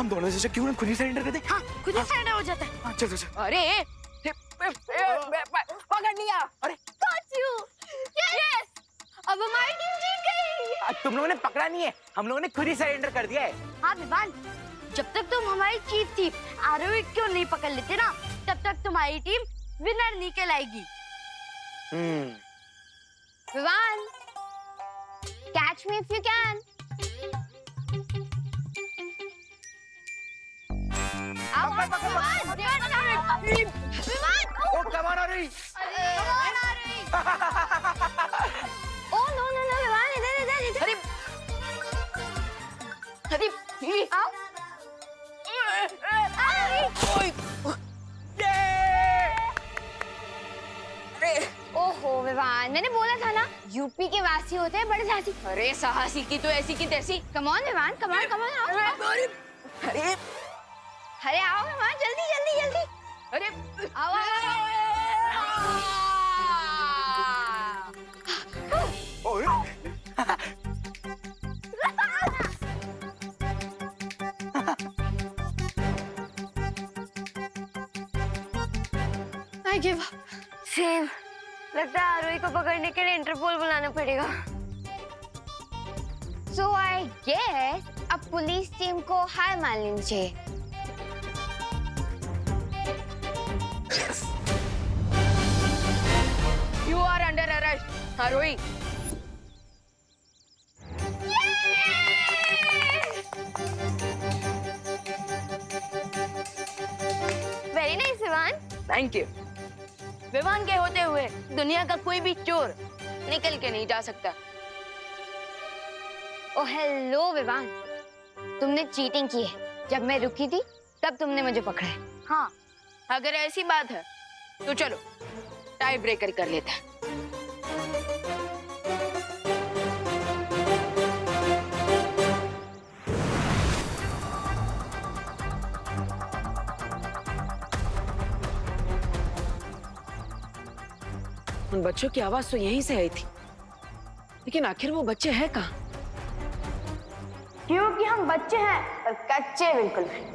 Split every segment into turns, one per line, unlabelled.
हम दोनों से क्यों ना खुद ही सरेंडर कर दे।
हाँ, खुद ही सरेंडर हो जाता है।
हाँ, चल चल चल।
अरे पकड़ लिया।
अरे
Got you! Yes! अब हमारी टीम जीत गई।
तुम लोगों ने पकड़ा नहीं है, हम लोगों ने खुद ही सरेंडर कर दिया है।
हाँ विवान, जब तक तुम हमारी चीफ थी आरोही क्यों नहीं पकड़ लेते ना, तब तक तुम्हारी टीम विनर नहीं कहलाएगी। Vivaan, catch me if you can. आओ Vivaan,
oh come on Aarohi.
Oh no no no Vivaan, इधर इधर इधर।
अरे अरे
आओ। आरोही। ओहो विवान, मैंने बोला था ना यूपी के वासी होते हैं बड़े साहसी।
अरे साहसी की तो ऐसी की तैसी।
Come on Vivaan, come on come on, आओ।
अरे
अरे आओ विवान, जल्दी जल्दी जल्दी।
अरे
आओ I give up. सेम, लगता है आरोही को पकड़ने के लिए इंटरपोल बुलाना पड़ेगा। So I guess अब पुलिस टीम को हार मान लेनी चाहिए।
You are under arrest, Arohi.
Very nice Vivaan.
Thank you. Vivaan के होते हुए दुनिया का कोई भी चोर निकल के नहीं जा सकता।
ओ हेलो विवान, तुमने चीटिंग की है। जब मैं रुकी थी तब तुमने मुझे पकड़ा है।
हाँ, अगर ऐसी बात है तो चलो टाई ब्रेकर कर लेते हैं।
उन बच्चों की आवाज तो यहीं से आई थी, लेकिन आखिर वो बच्चे हैं कहाँ?
क्योंकि हम बच्चे हैं पर कच्चे बिल्कुल नहीं।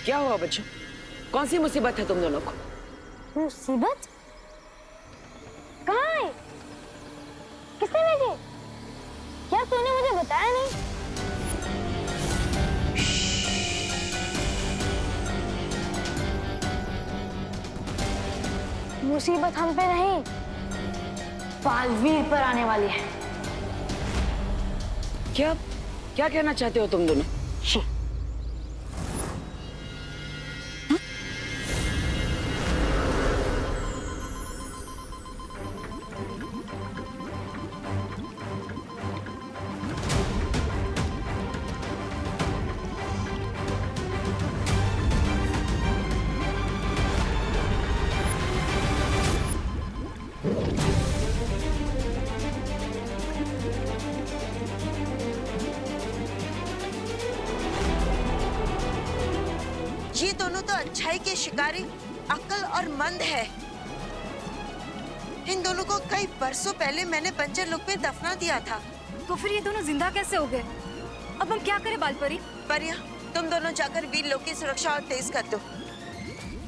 क्या हुआ बच्चों? कौन सी मुसीबत है तुम दोनों को?
मुसीबत? कहाँ है? किसने भेजी? क्या तूने मुझे बताया नहीं? मुसीबत हम पे नहीं, बालवीर पर आने वाली है।
क्या क्या कहना चाहते हो तुम दोनों?
ये दोनों तो अच्छाई के शिकारी अक्ल और मंद है। इन दोनों को कई बरसों पहले मैंने बंजर लोक में दफना दिया था।
तो फिर ये दोनों जिंदा कैसे हो गए? अब हम क्या करें बालपरी?
परिया, तुम दोनों जाकर वीर लोक की सुरक्षा और तेज कर दो।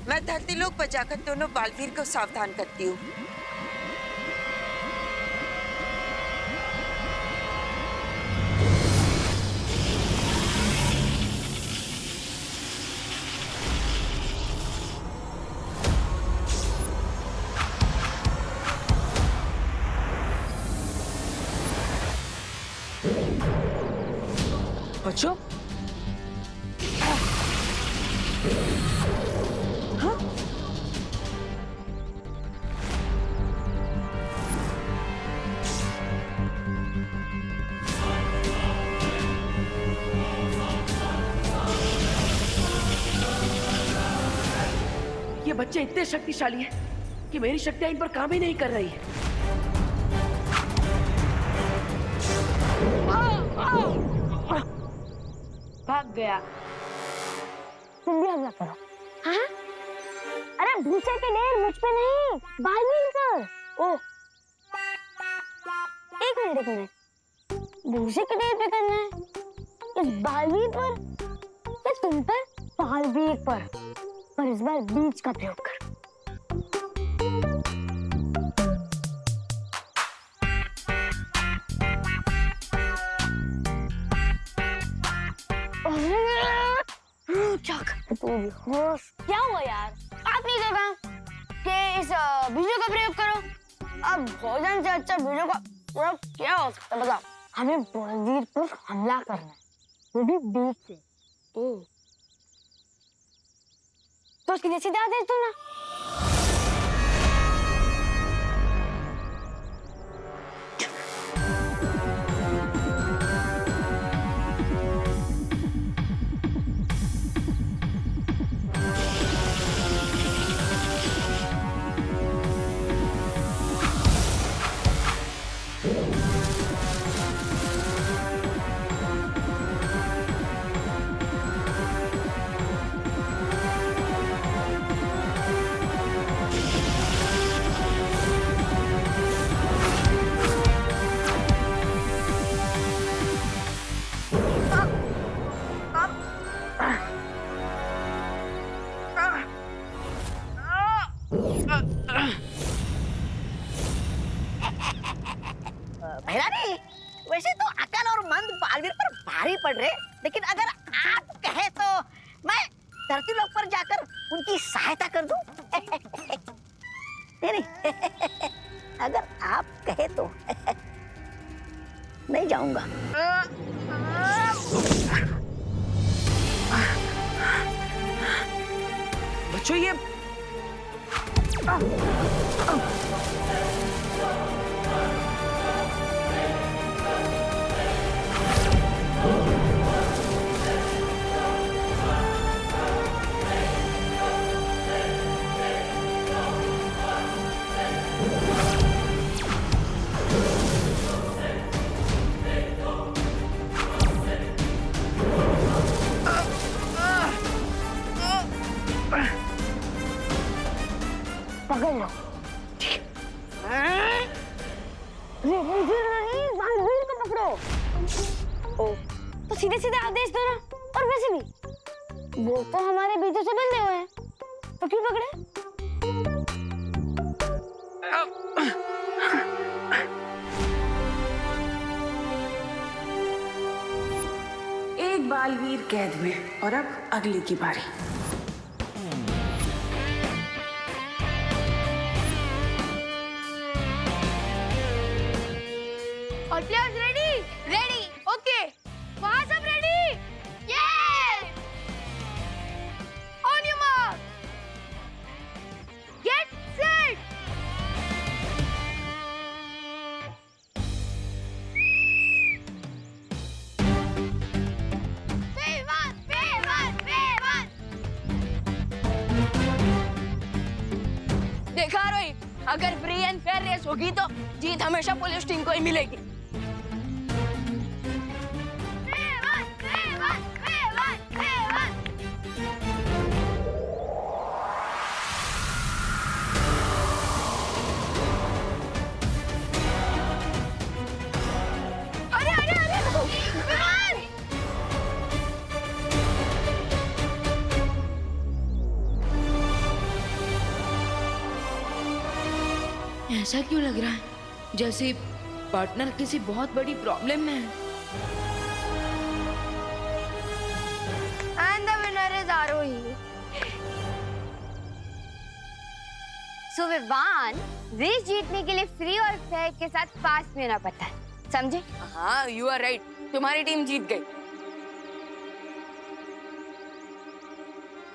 मैं धरती लोक पर जाकर दोनों बालवीर को सावधान करती हूँ।
बच्चों, हाँ? ये बच्चे इतने शक्तिशाली हैं कि मेरी शक्तियां इन पर काम ही नहीं कर रही है।
भाग गया। तुम भी हमला करो। हाँ? अरे भूसे के ढेर मुझ पे नहीं, बालवीर पर। ओह, एक मिनट। भूसे के ढेर पे करना है? इस बालवीर पर या तुम पर? बालवीर पर इस बार बीज का प्रयोग कर। क्या हुआ यार? आप नहीं देखा कि इस बीजों का प्रयोग करो? अब भोजन से अच्छा बीजों का प्रयोग क्या हो सकता है बताओ? हमें बलवीर पर हमला करना है, वो भी बीज से। ओह, तो उसकी जैसी दाद दे दो ना।
भैरानी, वैसे तो अकल और मंद बालवीर पर भारी पड़ रहे, लेकिन अगर आप कहे तो मैं धरती लोक पर जाकर उनकी सहायता कर दूं। नहीं, अगर आप कहे तो नहीं जाऊंगा।
बच्चों ये
पकड़ लो। बालवीर को पकड़ो। ओ, तो सीधे सीधे आदेश दो ना। और वैसे भी वो तो हमारे बीजों से बंधे हुए हैं, तो क्यों पकड़े?
एक बालवीर कैद में और अब अगले की बारी।
और प्लेयर्स रेडी? Ready, okay. वहां सब ready? Yes! On your mark, get set.
देखा रोहित, अगर फ्री एंड फेयर रेस होगी तो जीत हमेशा पुलिस टीम को ही मिलेगी।
ऐसा क्यों लग रहा है जैसे पार्टनर किसी बहुत बड़ी प्रॉब्लम में है?
And the winner is Arohi. So Vivaan, race जीतने के लिए फ्री और फेयर के साथ फास्ट भी होना पड़ता है, समझे?
हाँ, यू आर राइट, तुम्हारी टीम जीत गई।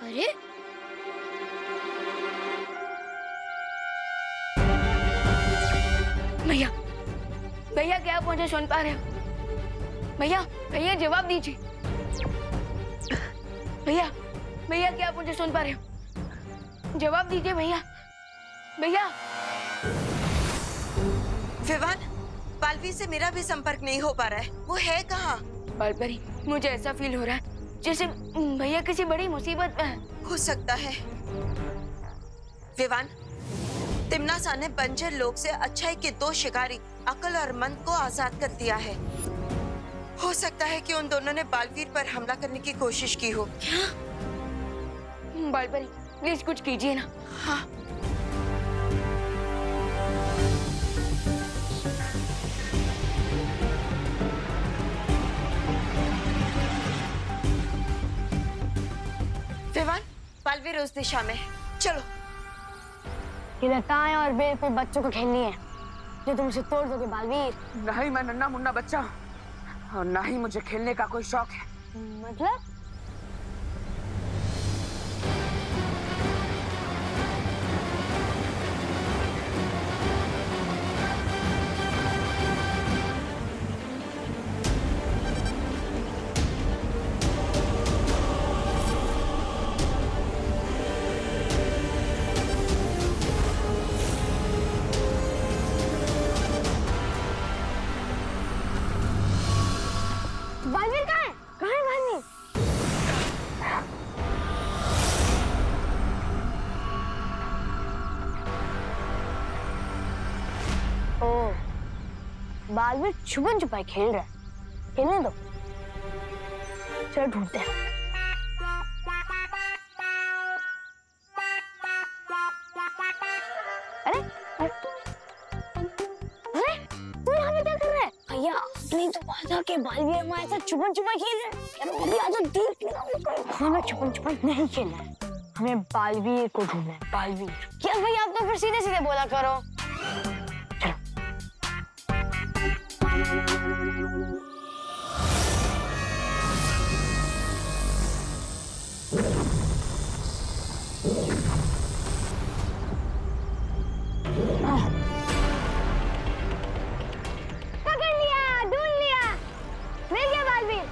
अरे
भैया, भैया क्या आप मुझे सुन पा रहे हो? भैया, भैया जवाब दीजिए। भैया, भैया क्या आप मुझे सुन पा रहे हो? जवाब दीजिए भैया, भैया।
विवान, बालवीर से मेरा भी संपर्क नहीं हो पा रहा है। वो है कहाँ?
बालपरी, मुझे ऐसा फील हो रहा है जैसे भैया किसी बड़ी मुसीबत में है।
हो सकता है। विवान, तिम्नासा ने बंजर लोग से अच्छाई के 2 शिकारी अकल और मन को आजाद कर दिया है। हो सकता है कि उन दोनों ने बालवीर पर हमला करने की कोशिश की हो।
क्या? बालपरी, प्लीज कुछ कीजिए ना।
हाँ। विवान, बालवीर उस दिशा में है। चलो।
ये लताएं और बेल कोई बच्चों को खेलनी है जो तुम उसे तोड़ दोगे बालवीर।
नहीं, मैं नन्हा मुन्ना बच्चा हूँ और ना ही मुझे खेलने का कोई शौक है।
मतलब? बालवीर कहाँ है? कहाँ है बालवीर? ओह, बालवीर छुपन छुपाई खेल रहा है। खेलने दो। चलो ढूंढते हैं। अरे अरे अरे, तू यहाँ पे क्या कर रहा है? भैया, नहीं तो बाजा के बालवीर हमारे साथ छुपन छुपाई खेल रहे हैं। यार अभी आजा, देख लेना। हमें छुपन छुपाई नहीं खेलना है, हमें बालवीर को ढूंढना है। बालवीर क्या भैया, आप तो फिर सीधे सीधे बोला करो। पकड़ लिया, ढूंढ लिया, मिल गया बालवीर।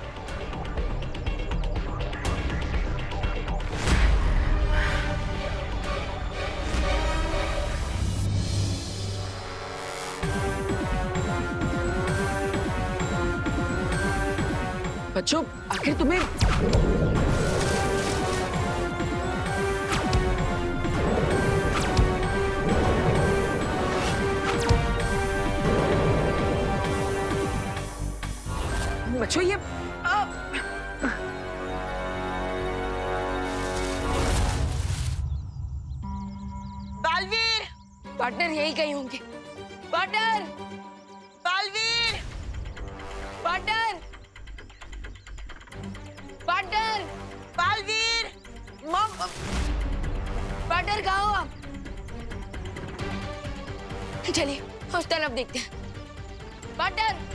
बच्चों, आखिर तुम्हें बच्चों ये
बालवीर!
पार्टनर यही कहीं होंगे। Partner,
Baalveer!
Partner, partner,
Baalveer!
Partner कहाँ हो आप? चलिए उस तरफ देखते हैं। Partner,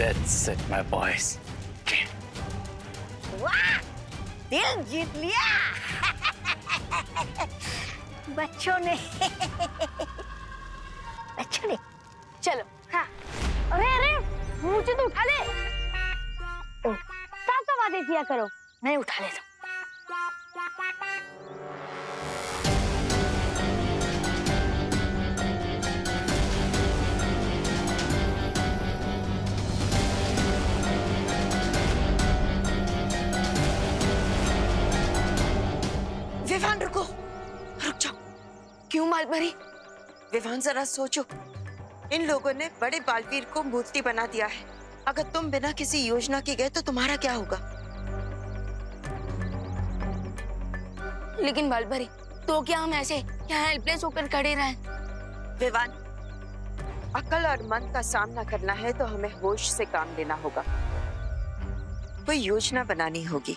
That's it, my boys.
वाह, दिल जीत लिया। बच्चों ने बच्चों ने।
चलो। हाँ। अरे अरे, मुझे तो उठा ले। साफ साफ आदेश दिया करो। मैं उठा लेता हूँ।
विवान, रुको, रुक जाओ।
क्यों मालपरी?
विवान, जरा सोचो। इन लोगों ने बड़े बालवीर को मूर्ति बना दिया है। अगर तुम बिना किसी योजना के गए तो तुम्हारा क्या होगा?
लेकिन मालपरी, तो क्या हम ऐसे यहाँ हेल्पलेस होकर खड़े रहें?
विवान, अकल और मन का सामना करना है तो हमें होश से काम लेना होगा। कोई योजना बनानी होगी।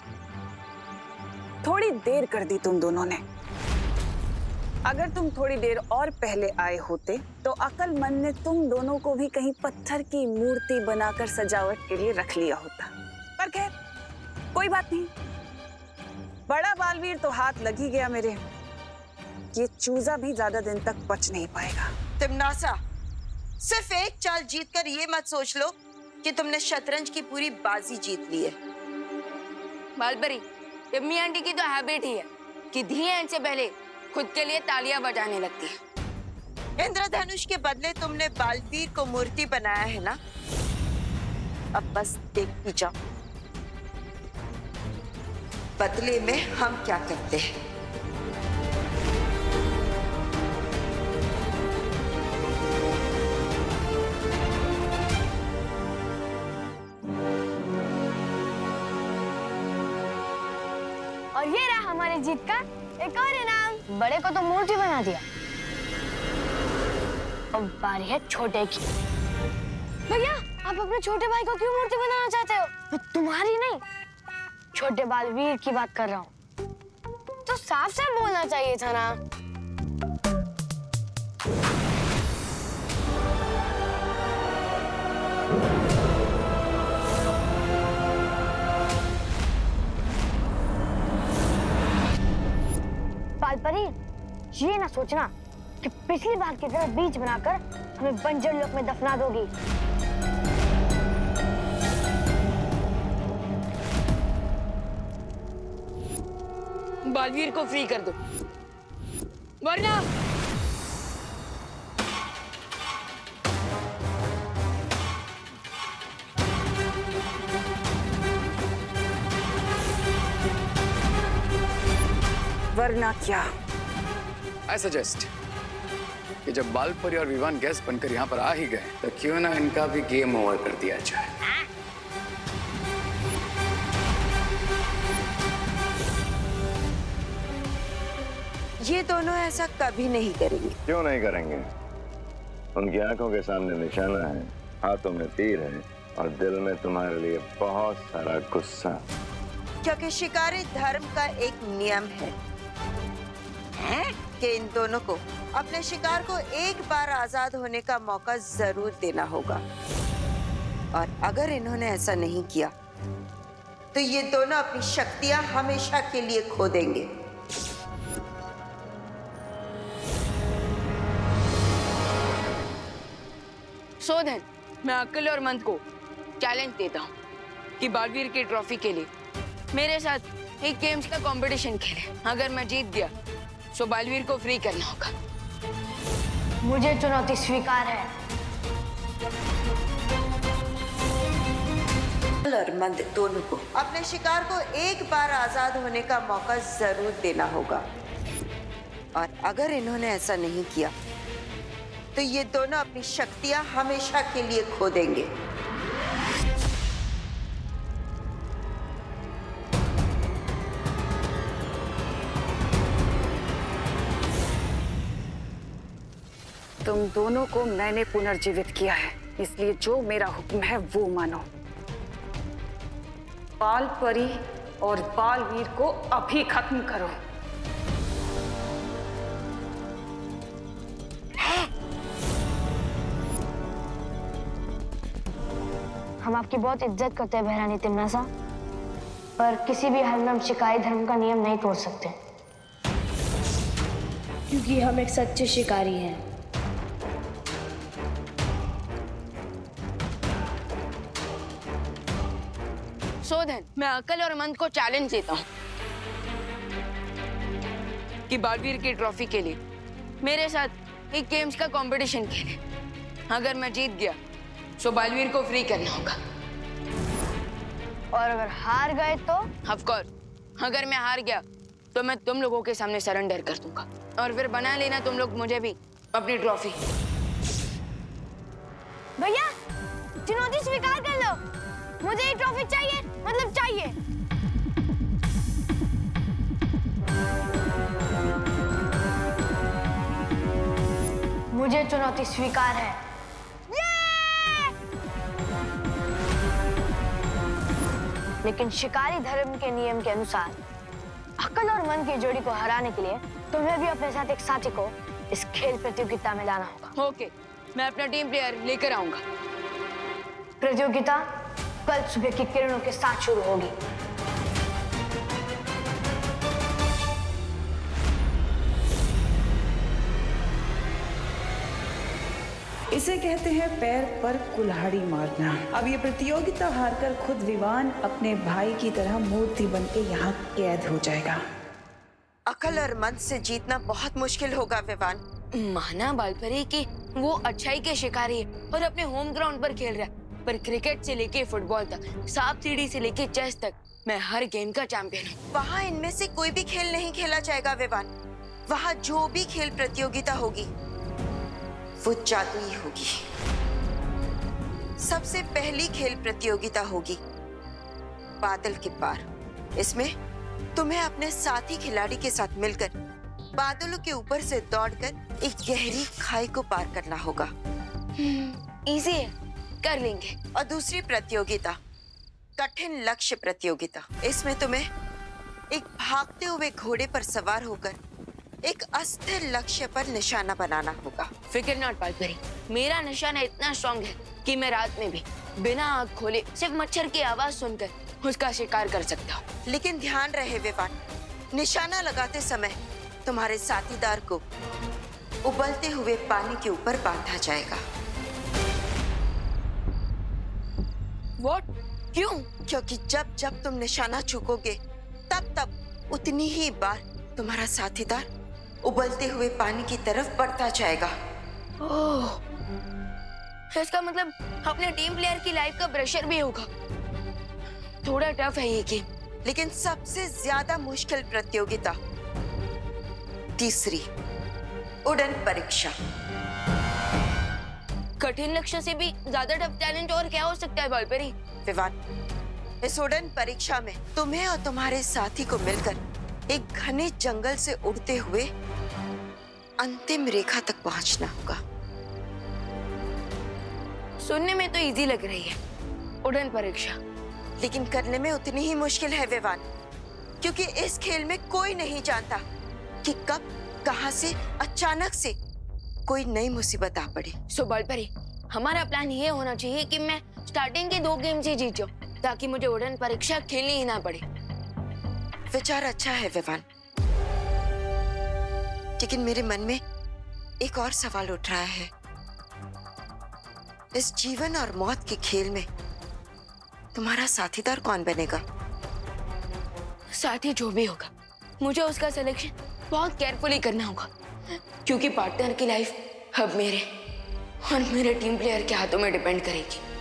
थोड़ी देर कर दी तुम दोनों ने। अगर तुम थोड़ी देर और पहले आए होते तो अकल मन ने तुम दोनों को भी कहीं पत्थर की मूर्ति बनाकर सजावट के लिए रख लिया होता। पर खैर, कोई बात नहीं। बड़ा बालवीर तो हाथ लग ही गया मेरे। ये चूजा भी ज्यादा दिन तक बच नहीं पाएगा।
तिम्नासा, सिर्फ एक चाल जीतकर ये मत सोच लो कि तुमने शतरंज की पूरी बाजी जीत ली है।
बालपरी, यम्मी आंटी की तो हैबिट ही है कि धी एंड से पहले खुद के लिए तालियां बजाने लगती है।
इंद्रधनुष के बदले तुमने बालवीर को मूर्ति बनाया है ना, अब बस देखती जाओ बदले में हम क्या करते हैं।
और ये रहा हमारी जीत का एक और इनाम। बड़े को तो मूर्ति बना दिया, अब बारी है छोटे की। भैया, आप अपने छोटे भाई को क्यों मूर्ति बनाना चाहते हो? मैं तुम्हारी नहीं, छोटे बालवीर की बात कर रहा हूँ। तो साफ साफ बोलना चाहिए था ना। बालपरी, ये ना सोचना कि पिछली बार की तरह बीज बनाकर हमें बंजर लोक में दफना दोगी।
बालवीर को फ्री कर दो, वरना
वरना क्या?
आई सजेस्ट कि जब बालपरी और विवान गेस्ट बनकर यहाँ पर आ ही गए तो क्यों ना इनका भी गेम ओवर कर दिया जाए।
ये दोनों ऐसा कभी नहीं करेंगे।
क्यों नहीं करेंगे? उनकी आंखों के सामने निशाना है, हाथों में तीर है और दिल में तुम्हारे लिए बहुत सारा गुस्सा।
क्योंकि शिकारी धर्म का एक नियम है कि इन दोनों को अपने शिकार को एक बार आजाद होने का मौका जरूर देना होगा, और अगर इन्होंने ऐसा नहीं किया तो ये दोनों अपनी शक्तियां हमेशा के लिए खो देंगे।
शोधन, मैं अक्ल और मंद को चैलेंज देता हूँ कि बालवीर की ट्रॉफी के लिए मेरे साथ एक गेम्स का कंपटीशन खेले। अगर मैं जीत गया तो बालवीर को फ्री करना होगा।
मुझे चुनौती स्वीकार है।
और मंद दोनों को अपने शिकार को एक बार आजाद होने का मौका जरूर देना होगा, और अगर इन्होंने ऐसा नहीं किया तो ये दोनों अपनी शक्तियां हमेशा के लिए खो देंगे।
तुम दोनों को मैंने पुनर्जीवित किया है, इसलिए जो मेरा हुक्म है वो मानो। बालपरी और बालवीर को अभी खत्म करो।
हम आपकी बहुत इज्जत करते हैं बहरानी तिमनासा, पर किसी भी हाल में हम शिकारी धर्म का नियम नहीं तोड़ सकते,
क्योंकि हम एक सच्चे शिकारी हैं।
शोधन, मैं अकल और मंद को चैलेंज देता हूँ कि बालवीर की ट्रॉफी के लिए मेरे साथ एक गेम्स का कंपटीशन खेले। अगर मैं जीत गया तो बालवीर को फ्री करना होगा।
और अगर हार गए तो?
ऑफ कोर्स, अगर मैं हार गया तो मैं तुम लोगों के सामने सरेंडर कर दूंगा, और फिर बना लेना तुम लोग मुझे भी अपनी ट्रॉफी।
भैया, चुनौती स्वीकार कर लो। मुझे ये ट्रॉफी चाहिए, मतलब चाहिए। मुझे चुनौती स्वीकार है। लेकिन शिकारी धर्म के नियम के अनुसार अकल और मन की जोड़ी को हराने के लिए तुम्हें भी अपने साथ एक साथी को इस खेल प्रतियोगिता में लाना होगा।
ओके, मैं अपना टीम प्लेयर लेकर आऊंगा।
प्रतियोगिता कल सुबह की किरणों के साथ शुरू होगी।
इसे कहते हैं पैर पर कुल्हाड़ी मारना। अब ये प्रतियोगिता हारकर खुद विवान अपने भाई की तरह मूर्ति बनके यहाँ कैद हो जाएगा।
अकल और मन से जीतना बहुत मुश्किल होगा विवान।
माना बालपरी कि वो अच्छाई के शिकारी है और अपने होम ग्राउंड पर खेल रहा है, पर क्रिकेट से लेके फुटबॉल तक, सांप सीढ़ी से लेके चेस तक मैं हर गेम का चैंपियन हूँ।
वहाँ इनमें से कोई भी खेल नहीं खेला जाएगा विवान। वहाँ जो भी खेल प्रतियोगिता होगी वो जादुई होगी। सबसे पहली खेल प्रतियोगिता होगी बादल के पार। इसमें तुम्हें अपने साथी खिलाड़ी के साथ मिलकर बादलों के ऊपर से दौड़कर एक गहरी खाई को पार करना होगा।
इजी है, कर लेंगे।
और दूसरी प्रतियोगिता कठिन लक्ष्य प्रतियोगिता। इसमें तुम्हें एक भागते हुए घोड़े पर सवार होकर एक अस्थिर लक्ष्य पर निशाना बनाना होगा।
फिक्र नॉट बालपरी, मेरा निशाना इतना स्ट्रॉन्ग है कि मैं रात में भी बिना आँख खोले सिर्फ मच्छर की आवाज सुनकर उसका शिकार कर सकता हूँ।
लेकिन ध्यान रहे विवान, निशाना लगाते समय तुम्हारे साथीदार को उबलते हुए पानी के ऊपर बांधा जाएगा।
What? क्यों?
क्योंकि जब जब तुम निशाना चूकोगे तब तब उतनी ही बार तुम्हारा साथीदार उबलते हुए पानी की तरफ बढ़ता जाएगा।
ओह, इसका मतलब अपने टीम प्लेयर की लाइफ का प्रेशर भी होगा। थोड़ा टफ है ये गेम।
लेकिन सबसे ज्यादा मुश्किल प्रतियोगिता तीसरी, उड़न परीक्षा।
कठिन लक्ष्य से भी ज्यादा टफ चैलेंज और क्या हो सकता है बालपरी?
विवान, इस उड़न परीक्षा में तुम्हें और तुम्हारे साथी को मिलकर एक घने जंगल से उड़ते हुए अंतिम रेखा तक पहुंचना होगा।
सुनने में तो इजी लग रही है उड़न परीक्षा,
लेकिन करने में उतनी ही मुश्किल है विवान, क्योंकि इस खेल में कोई नहीं जानता कि कब कहां से अचानक से कोई नई मुसीबत आ पड़े।
सो बालपरी, हमारा प्लान ये होना चाहिए कि मैं स्टार्टिंग के 2 गेम से जीत जाऊं, ताकि मुझे उड़न परीक्षा खेलनी ही ना पड़े।
विचार अच्छा है विवान, लेकिन मेरे मन में एक और सवाल उठ रहा है। इस जीवन और मौत के खेल में तुम्हारा साथीदार कौन बनेगा?
साथी जो भी होगा, मुझे उसका सिलेक्शन बहुत केयरफुली करना होगा, क्योंकि पार्टनर की लाइफ अब मेरे और मेरे टीम प्लेयर के हाथों में डिपेंड करेगी।